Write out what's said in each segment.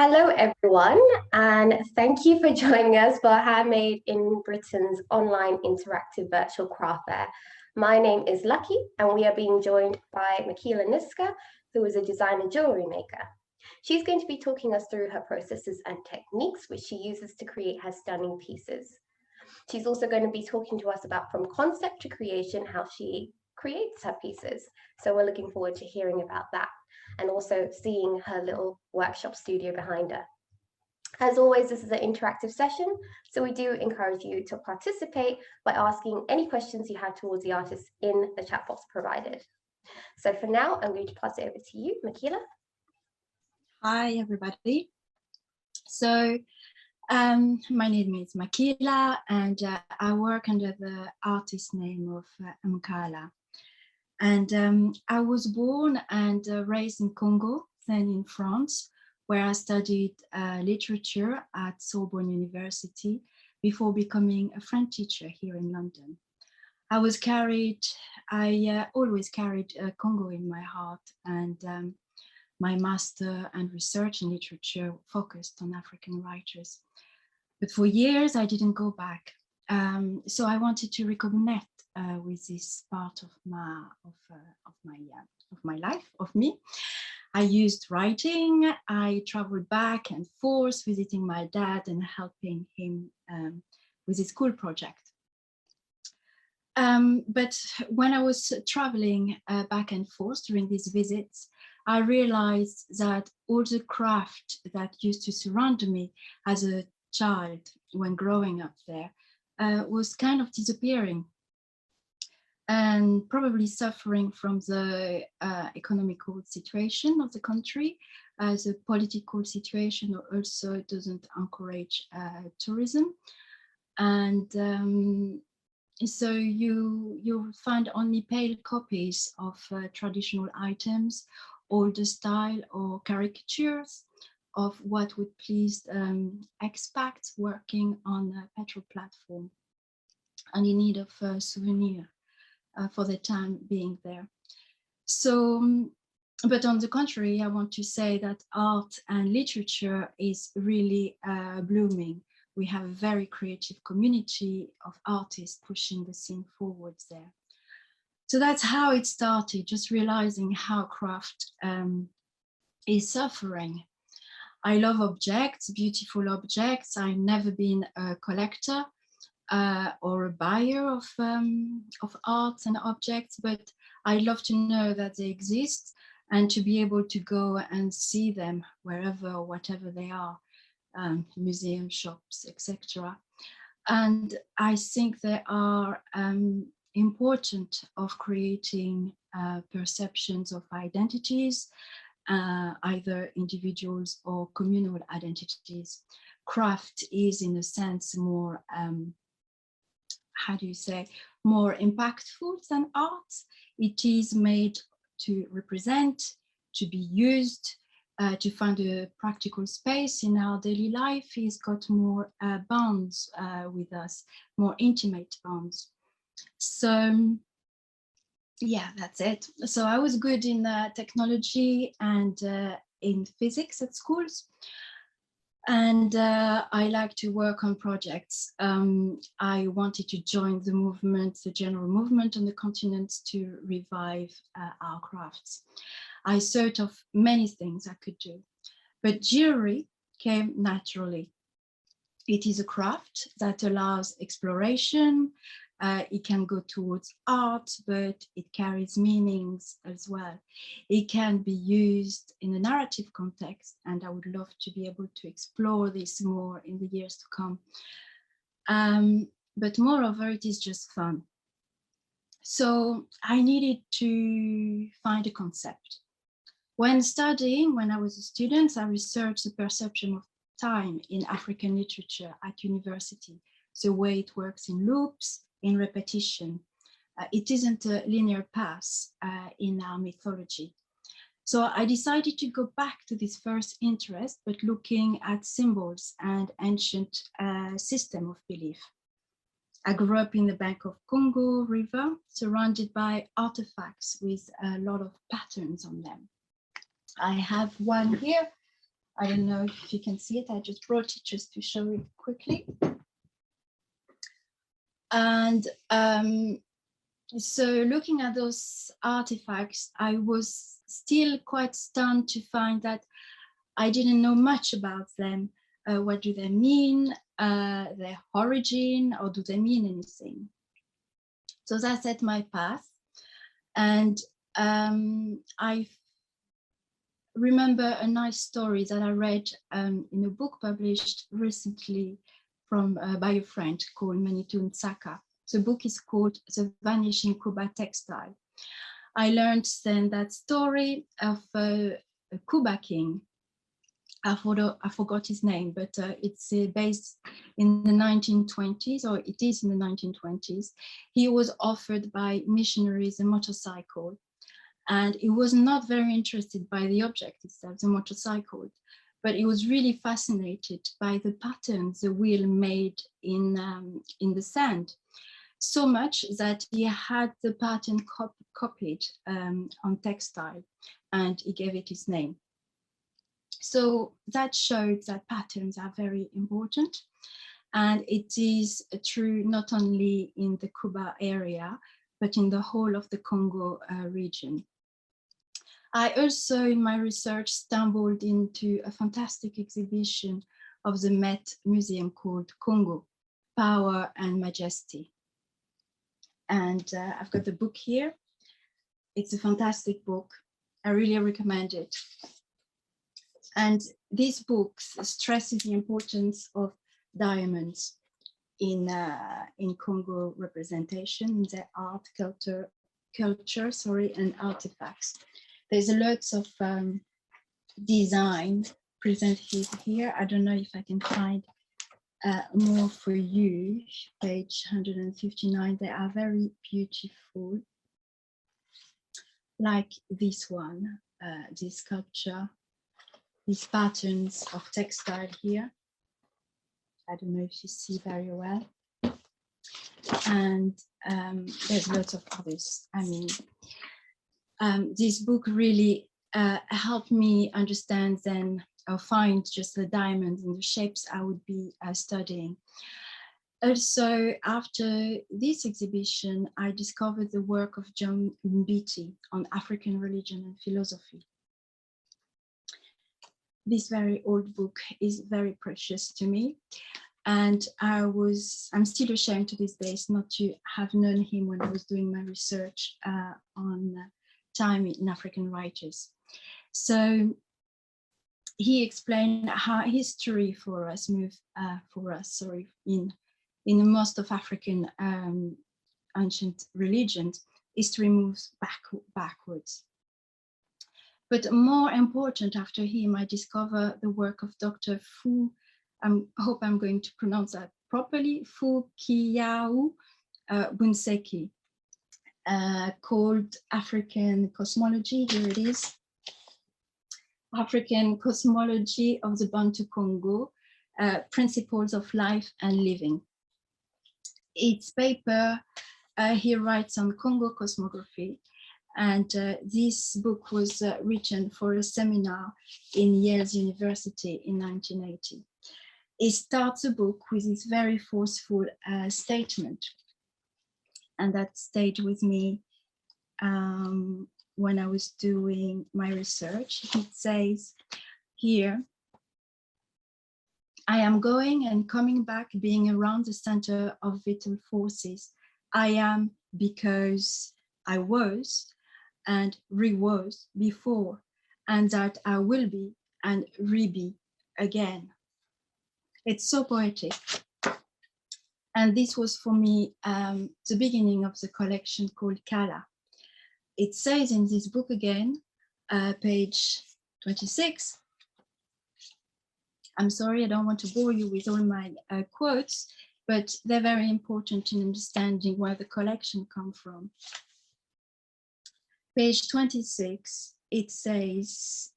Hello, everyone, and thank you for joining us for Handmade in Britain's online interactive virtual craft fair. My name is Lucky, and we are being joined by Makila Nsika, who is a designer jewellery maker. She's going to be talking us through her processes and techniques, which she uses to create her stunning pieces. She's also going to be talking to us about from concept to creation, how she creates her pieces. So we're looking forward to hearing about that and also seeing her little workshop studio behind her. As always, this is an interactive session, so we do encourage you to participate by asking any questions you have towards the artists in the chat box provided. So for now, I'm going to pass it over to you, Makila. Hi, everybody. So my name is Makila, and I work under the artist name of Makila. And I was born and raised in Congo, then in France, where I studied literature at Sorbonne University before becoming a French teacher here in London. I always carried Congo in my heart, and my master and research in literature focused on African writers. But for years, I didn't go back. So I wanted to reconnect with this part of my life, of me. I used writing. I traveled back and forth, visiting my dad and helping him with his school project. But when I was traveling back and forth during these visits, I realized that all the craft that used to surround me as a child when growing up there was kind of disappearing and probably suffering from the economical situation of the country. The political situation also doesn't encourage tourism. And so you'll find only pale copies of traditional items, older style or caricatures of what would please expats working on a petrol platform and in need of a souvenir for the time being there. So, but on the contrary, I want to say that art and literature is really blooming. We have a very creative community of artists pushing the scene forwards there. So that's how it started, just realizing how craft is suffering. I love objects, beautiful objects. I've never been a collector or a buyer of art and objects, but I love to know that they exist and to be able to go and see them wherever or whatever they are. Museum shops, etc. And I think they are important of creating perceptions of identities, either individuals or communal identities. Craft is in a sense more, more impactful than art. It is made to represent, to be used, to find a practical space in our daily life. He's got more bonds with us, more intimate bonds. So yeah, that's it. So I was good in technology and in physics at schools. And I like to work on projects. I wanted to join the movement, the general movement on the continent to revive our crafts. I thought of many things I could do, but jewelry came naturally. It is a craft that allows exploration. It can go towards art, but it carries meanings as well. It can be used in a narrative context, and I would love to be able to explore this more in the years to come. But moreover, it is just fun. So I needed to find a concept. When studying, when I was a student, I researched the perception of time in African literature at university, the way it works in loops, in repetition. It isn't a linear path in our mythology. So I decided to go back to this first interest, but looking at symbols and ancient system of belief. I grew up in the bank of Congo River, surrounded by artifacts with a lot of patterns on them. I have one here I don't know if you can see it. I just brought it just to show it quickly. And so looking at those artifacts, I was still quite stunned to find that I didn't know much about them. What do they mean? Their origin, or do they mean anything? So that set my path. And I remember a nice story that I read in a book published recently by a friend called Nsika. The book is called The Vanishing Kuba Textile. I learned then that story of a Kuba king. I forgot his name, but it's based in the 1920s, or it is in the 1920s. He was offered by missionaries a motorcycle, and he was not very interested by the object itself, the motorcycle, but he was really fascinated by the patterns the wheel made in the sand, so much that he had the pattern copied on textile, and he gave it his name. So that showed that patterns are very important, and it is true not only in the Kuba area, but in the whole of the Congo region. I also, in my research, stumbled into a fantastic exhibition of the Met Museum called Congo, Power and Majesty. And I've got the book here. It's a fantastic book. I really recommend it. And this book stresses the importance of diamonds in Congo representation, in their art, culture, and artifacts. There's a lot of design presented here. I don't know if I can find more for you. Page 159. They are very beautiful, like this one, this sculpture, these patterns of textile here. I don't know if you see very well. And there's lots of others. I mean, this book really helped me understand then, or find just the diamonds and the shapes I would be studying. Also, after this exhibition, I discovered the work of John Mbiti on African religion and philosophy. This very old book is very precious to me, and I'm still ashamed to this day not to have known him when I was doing my research on time in African writers. So he explained how history for us in most of African ancient religions, history moves backwards. But more important, after him, I discovered the work of Dr. Fu, I hope I'm going to pronounce that properly, Fu Kiau Bunseki, called African Cosmology. Here it is. African Cosmology of the Bantu Congo, Principles of Life and Living. Its paper, he writes on Congo cosmography, and this book was written for a seminar in Yale's University in 1980. He starts the book with this very forceful statement, and that stayed with me when I was doing my research. It says here, I am going and coming back, being around the center of vital forces. I am because I was and re-was before, and that I will be and re-be again. It's so poetic. And this was for me the beginning of the collection called Kala. It says in this book again, page 26, I'm sorry, I don't want to bore you with all my quotes, but they're very important in understanding where the collection comes from. Page 26, it says,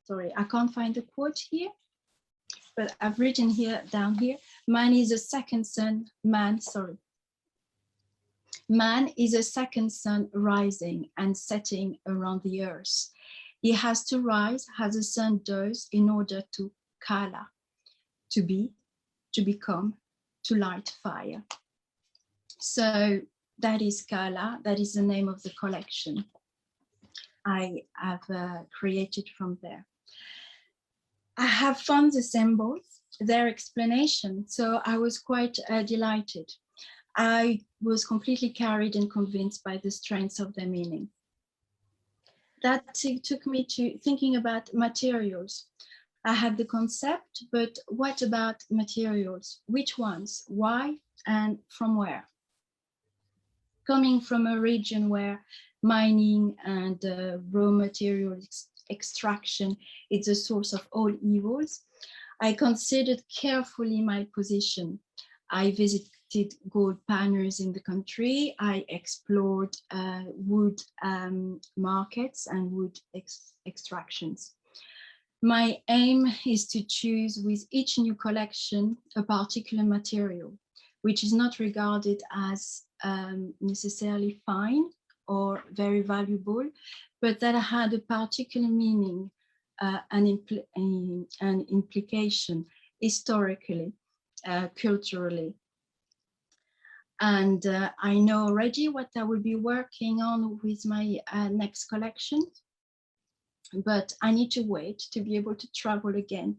sorry, I can't find the quote here, but I've written here, down here, man is a second son, man, sorry. Man is a second sun rising and setting around the earth. He has to rise as the sun does in order to kala, to be, to become, to light fire. So that is Kala, that is the name of the collection I have created from there. I have found the symbols, their explanation, so I was quite delighted. I was completely carried and convinced by the strength of their meaning. That took me to thinking about materials. I had the concept, but what about materials? Which ones? Why? And from where? Coming from a region where mining and raw material extraction is the source of all evils, I considered carefully my position. I visited gold panels in the country. I explored wood markets and wood extractions. My aim is to choose with each new collection a particular material, which is not regarded as necessarily fine or very valuable, but that had a particular meaning and implication historically, culturally. And I know already what I will be working on with my next collection, but I need to wait to be able to travel again.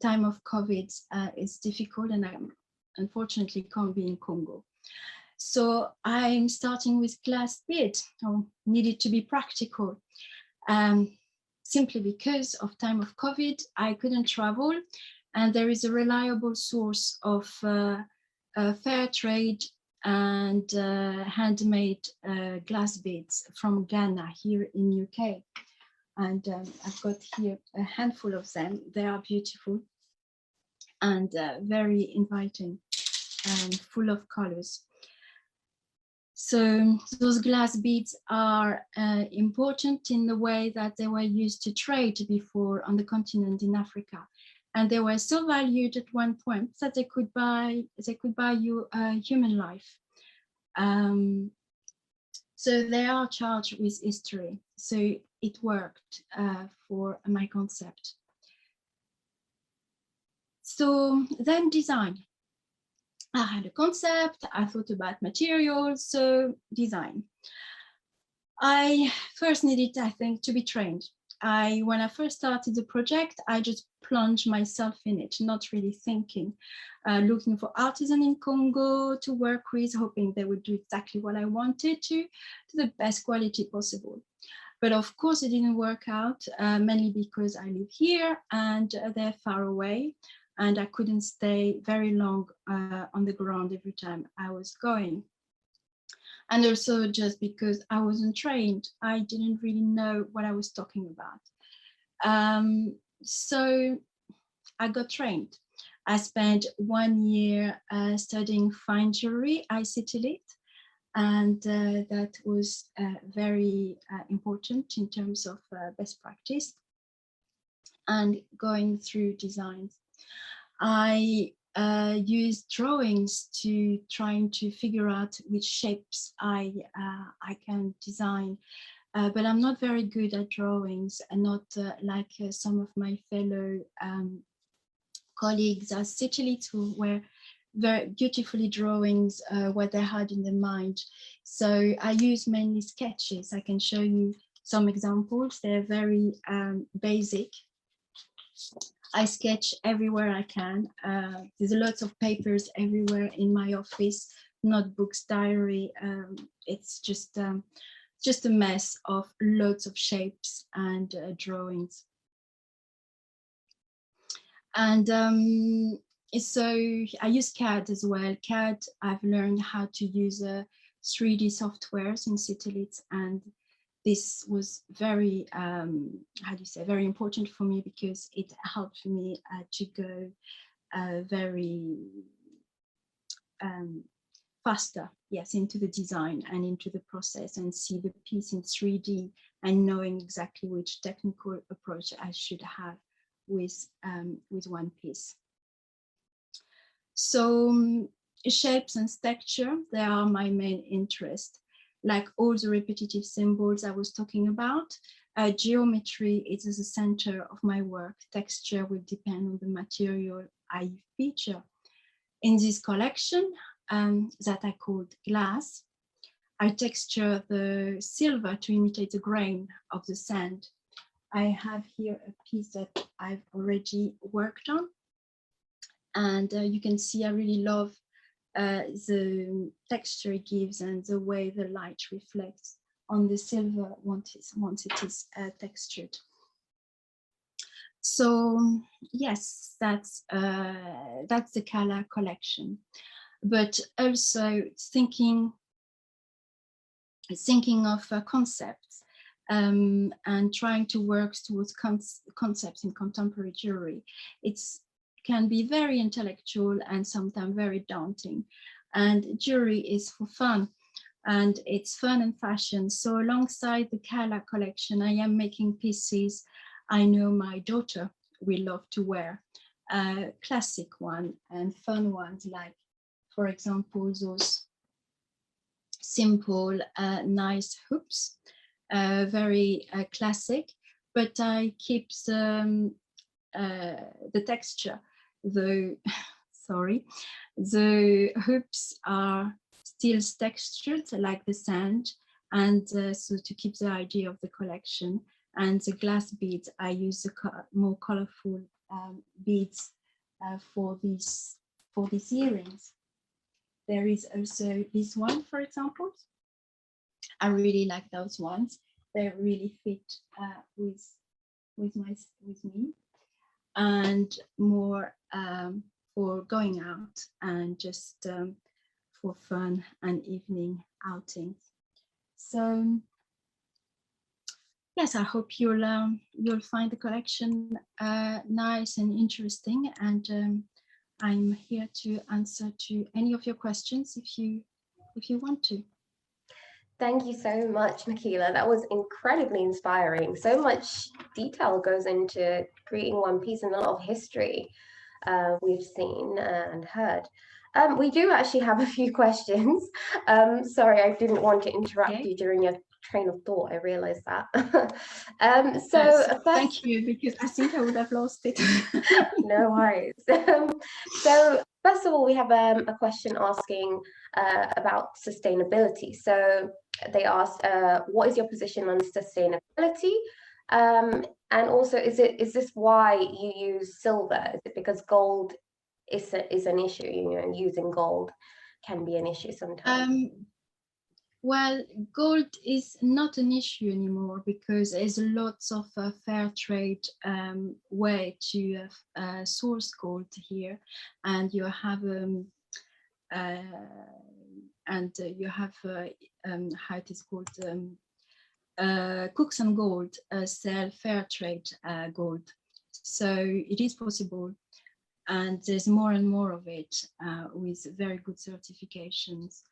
Time of COVID is difficult, and I unfortunately can't be in Congo. So I'm starting with glass beads. I needed to be practical. Simply because of time of COVID, I couldn't travel, and there is a reliable source of fair trade and handmade glass beads from Ghana here in UK. And I've got here a handful of them. They are beautiful and very inviting and full of colors. So those glass beads are important in the way that they were used to trade before on the continent in Africa. And they were so valued at one point that they could buy you a human life. So they are charged with history. So it worked for my concept. So then design. I had a concept, I thought about materials, so design. I first needed, I think, to be trained. When I first started the project, I just plunged myself in it, not really thinking, looking for artisans in Congo to work with, hoping they would do exactly what I wanted to the best quality possible. But of course, it didn't work out, mainly because I live here and they're far away, and I couldn't stay very long on the ground every time I was going. And also just because I wasn't trained, I didn't really know what I was talking about. So I got trained. I spent 1 year studying fine jewellery, ICT, and that was very important in terms of best practice and going through designs. I used drawings to trying to figure out which shapes I can design, but I'm not very good at drawings, and not like some of my fellow colleagues at Sitilit, who were very beautifully drawings what they had in their mind. So I use mainly sketches. I can show you some examples. They're very basic. I sketch everywhere I can. There's lots of papers everywhere in my office, notebooks, diary. It's just a mess of lots of shapes and drawings. And so I use CAD as well. CAD, I've learned how to use 3D softwares in Sitilit, and this was very, very important for me, because it helped me to go very faster, yes, into the design and into the process, and see the piece in 3D and knowing exactly which technical approach I should have with one piece. So Shapes and texture, they are my main interest. Like all the repetitive symbols I was talking about, geometry is the center of my work. Texture will depend on the material I feature. In this collection that I called glass, I texture the silver to imitate the grain of the sand. I have here a piece that I've already worked on. And you can see I really love the texture it gives and the way the light reflects on the silver once it is textured. So yes, that's the Kala collection. But also thinking of concepts and trying to work towards concepts in contemporary jewelry. It can be very intellectual and sometimes very daunting. And jewelry is for fun, and it's fun and fashion. So alongside the Kala collection, I am making pieces I know my daughter will love to wear, classic one and fun ones, like, for example, those simple, nice hoops, very classic, but I keep the texture. The hoops are still textured like the sand, and so to keep the idea of the collection. And the glass beads, I use the more colorful beads for these earrings. There is also this one, for example. I really like those ones. They really fit with me, and more for going out and just for fun and evening outings. So yes, I hope you'll find the collection nice and interesting, and I'm here to answer to any of your questions if you want to. Thank you so much, Makila. That was incredibly inspiring. So much detail goes into creating one piece, and a lot of history we've seen and heard. We do actually have a few questions. Sorry, I didn't want to interrupt you during your train of thought. I realized that. Thank you, because I think I would have lost it. No worries. So first of all, we have a question asking about sustainability. So they asked, what is your position on sustainability? And also, is this why you use silver? Is it because gold is an issue? And using gold can be an issue sometimes. Well, gold is not an issue anymore because there's lots of fair trade way to source gold here, and you have how it is called, Cooks and Gold sell fair trade gold, so it is possible, and there's more and more of it with very good certifications.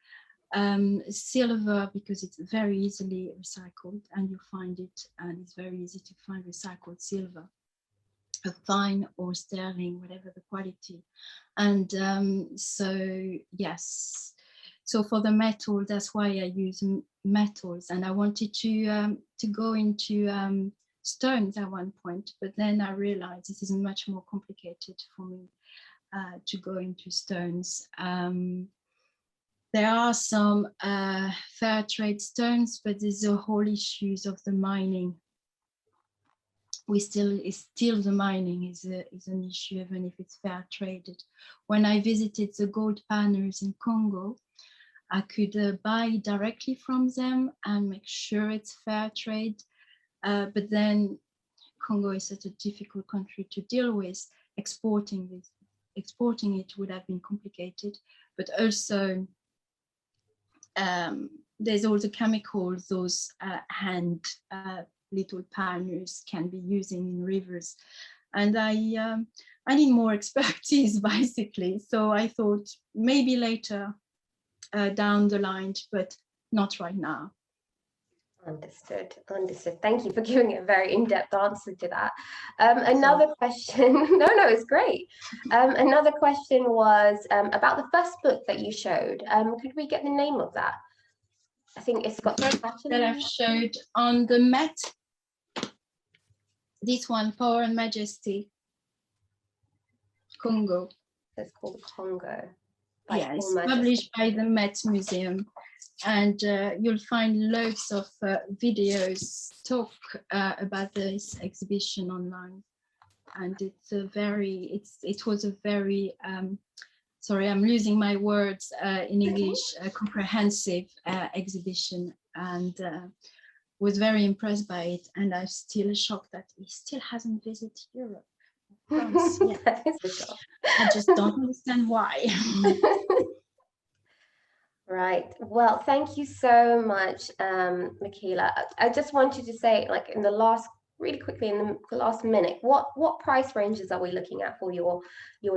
Silver, because it's very easily recycled, and you find it, and it's very easy to find recycled silver, fine or sterling, whatever the quality. And so yes, so for the metal, that's why I use metals, and I wanted to go into stones at one point, but then I realized this is much more complicated for me to go into stones. There are some fair trade stones, but there's the whole issues of the mining. Still the mining is an issue, even if it's fair traded. When I visited the gold panners in Congo, I could buy directly from them and make sure it's fair trade. But then Congo is such a difficult country to deal with. Exporting it would have been complicated, but also there's all the chemicals those hand little panners can be using in rivers, and I need more expertise basically. So I thought maybe later down the line, but not right now. Understood, understood. Thank you for giving a very in-depth answer to that. Another question, no, it's great. Another question was about the first book that you showed. Could we get the name of that? I think it's got the first that I've showed on the mat. This one, Power and Majesty, Congo. It's called Congo. Yeah, it's published by the Met Museum, and you'll find loads of videos talk about this exhibition online. And it's a very, it was a very, sorry, I'm losing my words in English, a comprehensive exhibition, and was very impressed by it. And I'm still shocked that he still hasn't visited Europe. France, yeah. I just don't understand why. Right. Well, thank you so much, Makila. I just wanted to say, like, in the last, really quickly, in the last minute, what price ranges are we looking at for your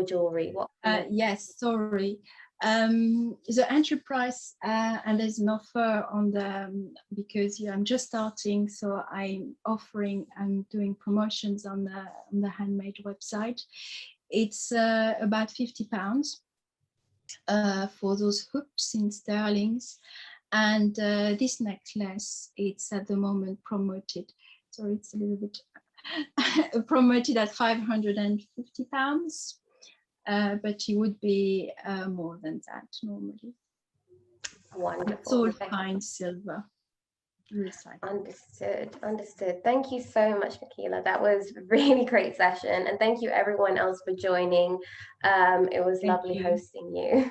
jewelry? Yes, sorry. The entry price, and there's an offer on the, because I'm just starting, so I'm doing promotions on the Handmade website. It's about £50 for those hoops in sterlings, and this necklace, it's at the moment promoted, so it's a little bit promoted at £550. But it would be more than that normally. Wonderful. It's all fine silver. Understood, understood. Thank you so much, Makila. That was a really great session, and thank you everyone else for joining. It was lovely hosting you.